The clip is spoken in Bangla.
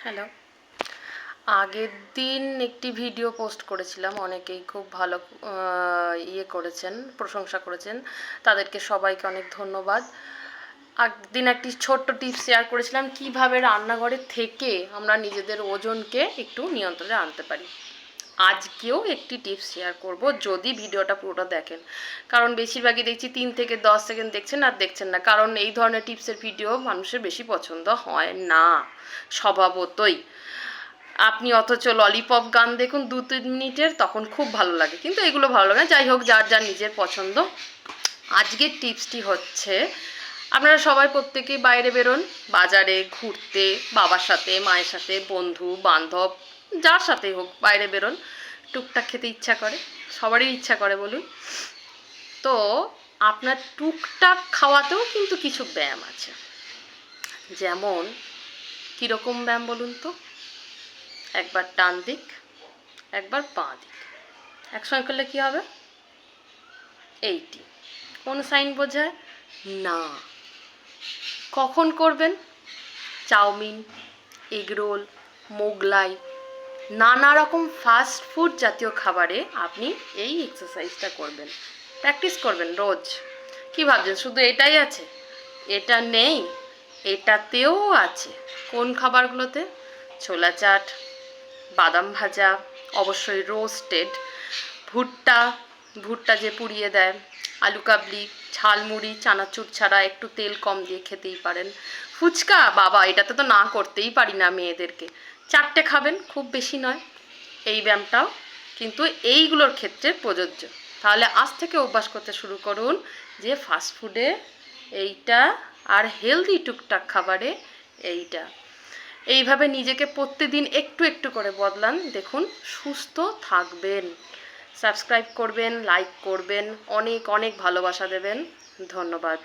হ্যালো। আগের দিন একটি ভিডিও পোস্ট করেছিলাম, অনেকেই খুব ভালো করেছেন, প্রশংসা করেছেন, তাদেরকে সবাইকে অনেক ধন্যবাদ। একদিন একটি ছোট্ট টিপস শেয়ার করেছিলাম কিভাবে রান্নাঘরে থেকে আমরা নিজেদের ওজনকে একটু নিয়ন্ত্রণে আনতে পারি। আজকেও একটি টিপস শেয়ার করব, যদি ভিডিওটা পুরোটা দেখেন, কারণ বেশিরভাগই দেখছি 3 থেকে 10 সেকেন্ড দেখছেন আর দেখছেন না, কারণ এই ধরনের টিপসের ভিডিও মানুষের বেশি পছন্দ হয় না স্বভাবতই। আপনি অথচ ললিপপ গান দেখুন 2-3 মিনিটের, তখন খুব ভালো লাগে, কিন্তু এগুলো ভালো লাগে না। যাই হোক, যার যার নিজের পছন্দ। আজকের টিপসটি হচ্ছে, আপনারা সবাই প্রত্যেকেই বাইরে বেরোন, বাজারে ঘুরতে, বাবার সাথে, মায়ের সাথে, বন্ধু বান্ধব যার সাথেই হোক বাইরে বেরোন, টুকটাক খেতে ইচ্ছা করে, সবারই ইচ্ছা করে বলুন। তো আপনার টুকটাক খাওয়াতেও কিন্তু কিছু ব্যায়াম আছে। যেমন কীরকম ব্যায়াম বলুন তো? একবার ডান দিক, একবার বাঁ দিক, একসঙ্গে করলে কী হবে? এইটি। কোন সাইন বোঝায়? না। কখন করবেন? চাউমিন, এগরোল, মোগলাই, নানা রকম ফাস্ট ফুড জাতীয় খাবারে আপনি এই এক্সারসাইজটা করবেন, প্র্যাকটিস করবেন রোজ। কি ভাবছেন শুধু এটাই আছে? এটা নেই, এটাতেও আছে। কোন খাবারগুলোতে? ছোলা চাট, বাদাম ভাজা, অবশ্যই রোস্টেড, ভুট্টা যে পুড়িয়ে দেয়, আলু কাবলি, ঝালমুড়ি, চানাচুর ছাড়া একটু তেল কম দিয়ে খেতেই পারেন। ফুচকা, বাবা এটাতে তো না করতেই পারি না মেয়েদেরকে, 4টে খাবেন, খুব বেশি নয়। এই ব্যায়ামটাও কিন্তু এইগুলোর ক্ষেত্রে প্রযোজ্য। তাহলে আজ থেকে অভ্যাস করতে শুরু করুন যে ফাস্টফুডে এইটা, আর হেলদি টুকটাক খাবারে এইটা। এইভাবে নিজেকে প্রতিদিন একটু একটু করে বদলান, দেখুন সুস্থ থাকবেন। সাবস্ক্রাইব করবেন, লাইক করবেন, অনেক অনেক ভালোবাসা দেবেন। ধন্যবাদ।